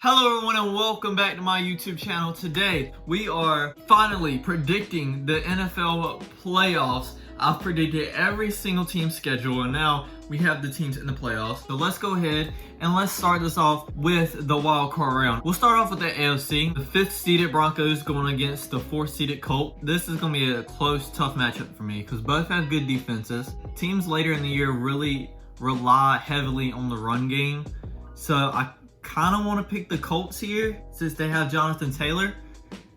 Hello everyone and welcome back to my YouTube channel. Today we are finally predicting the NFL playoffs. I've predicted every single team's schedule and now we have the teams in the playoffs. So let's go ahead and let's start this off with the wild card round. We'll start off with the AFC. The 5th seeded Broncos going against the 4th seeded Colts. This is going to be a close, tough matchup for me because both have good defenses. Teams later in the year really rely heavily on the run game. So I kind of want to pick the Colts here since they have Jonathan Taylor.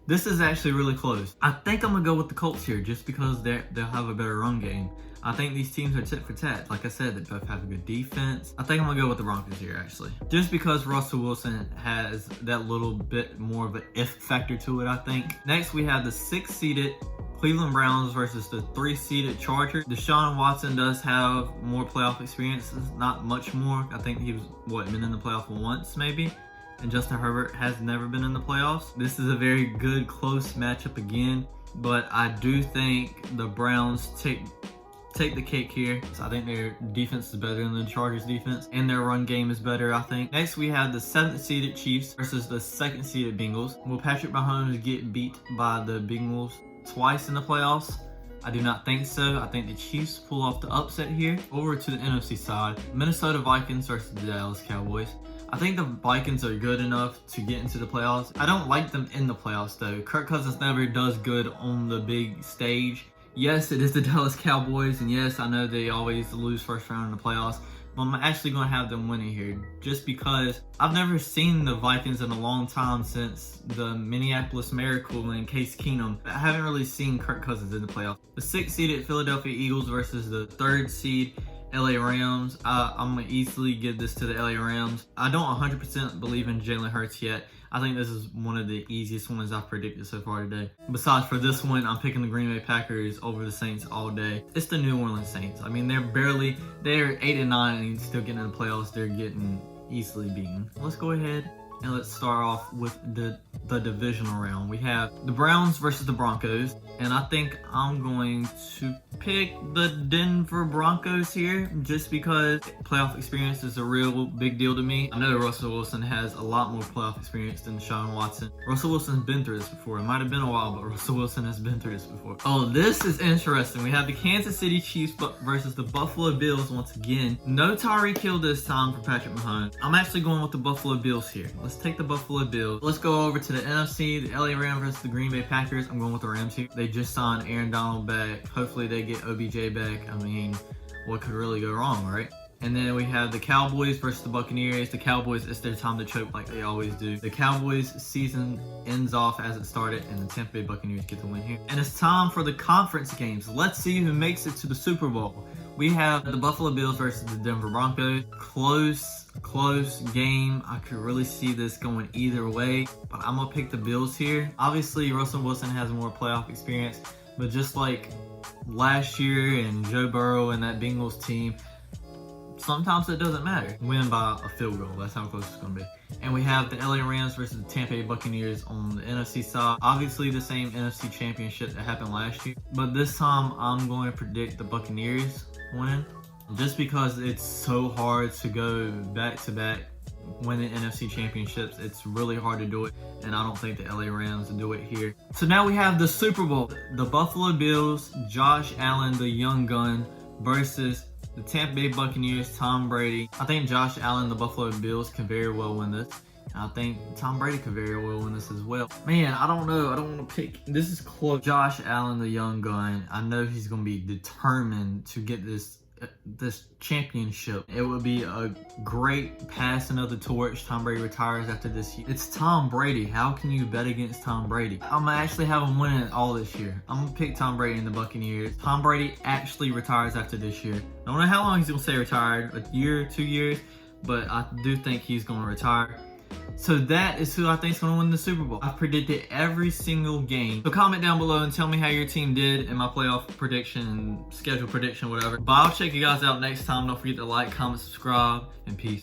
This is actually really close. I think I'm going to go with the Colts here just because they'll have a better run game. I think these teams are tit for tat. Like I said, they both have a good defense. I think I'm going to go with the Broncos here actually. Just because Russell Wilson has that little bit more of an if factor to it, I think. Next, we have the 6th seeded Cleveland Browns versus the 3-seeded Chargers. Deshaun Watson does have more playoff experiences, not much more. I think he was, been in the playoff once maybe. And Justin Herbert has never been in the playoffs. This is a very good, close matchup again. But I do think the Browns take the cake here. So I think their defense is better than the Chargers defense and their run game is better, I think. Next, we have the 7th seeded Chiefs versus the 2nd seeded Bengals. Will Patrick Mahomes get beat by the Bengals twice in the playoffs? I do not think so. I think the Chiefs pull off the upset here. Over to the NFC side, Minnesota Vikings versus the Dallas Cowboys. I think the Vikings are good enough to get into the playoffs. I don't like them in the playoffs though. Kirk Cousins never does good on the big stage. Yes, it is the Dallas Cowboys, and yes, I know they always lose first round in the playoffs, but I'm actually going to have them winning here just because I've never seen the Vikings in a long time since the Minneapolis Miracle and Case Keenum. I haven't really seen Kirk Cousins in the playoffs. The 6th seeded Philadelphia Eagles versus the 3rd seed LA Rams. I'm going to easily give this to the LA Rams. I don't 100% believe in Jalen Hurts yet. I think this is one of the easiest ones I've predicted so far today. Besides, for this one, I'm picking the Green Bay Packers over the Saints all day. It's the New Orleans Saints. I mean, they're 8-9 and still getting in the playoffs. They're getting easily beaten. Let's go ahead and let's start off with the divisional round. We have the Browns versus the Broncos, and I think I'm going to pick the Denver Broncos here just because playoff experience is a real big deal to me. I know Russell Wilson has a lot more playoff experience than Deshaun Watson. Russell Wilson's been through this before. It might have been a while, but Russell Wilson has been through this before. Oh, this is interesting. We have the Kansas City Chiefs versus the Buffalo Bills once again. No Tyreek Hill this time for Patrick Mahomes. I'm actually going with the Buffalo Bills here. Let's take the Buffalo Bills. Let's go over to the NFC, the LA Rams versus the Green Bay Packers. I'm going with the Rams here. They just signed Aaron Donald back. Hopefully they get OBJ back. I mean, what could really go wrong, right? And then we have the Cowboys versus the Buccaneers. The Cowboys, it's their time to choke like they always do. The Cowboys season ends off as it started, and the Tampa Bay Buccaneers get the win here. And it's time for the conference games. Let's see who makes it to the Super Bowl. We have the Buffalo Bills versus the Denver Broncos. Close game. I could really see this going either way, but I'm gonna pick the Bills here. Obviously, Russell Wilson has more playoff experience, but just like last year and Joe Burrow and that Bengals team, sometimes it doesn't matter. Win by a field goal. That's how close it's going to be. And we have the LA Rams versus the Tampa Bay Buccaneers on the NFC side. Obviously the same NFC championship that happened last year. But this time I'm going to predict the Buccaneers winning. Just because it's so hard to go back-to-back winning NFC championships. It's really hard to do it. And I don't think the LA Rams will do it here. So now we have the Super Bowl. The Buffalo Bills, Josh Allen, the young gun, versus the Tampa Bay Buccaneers, Tom Brady. I think Josh Allen, the Buffalo Bills, can very well win this. And I think Tom Brady could very well win this as well. Man, I don't know. I don't want to pick. This is close. Josh Allen, the young gun. I know he's going to be determined to get this championship. It would be a great passing of the torch. Tom Brady retires after this year. It's Tom Brady. How can you bet against Tom Brady? I'm gonna actually have him winning it all this year. I'm gonna pick Tom Brady and the Buccaneers. Tom Brady actually retires after this year. I don't know how long he's gonna stay retired, a year, 2 years, but I do think he's gonna retire. So that is who I think is going to win the Super Bowl. I've predicted every single game. So comment down below and tell me how your team did in my playoff prediction, schedule prediction, whatever. But I'll check you guys out next time. Don't forget to like, comment, subscribe, and peace.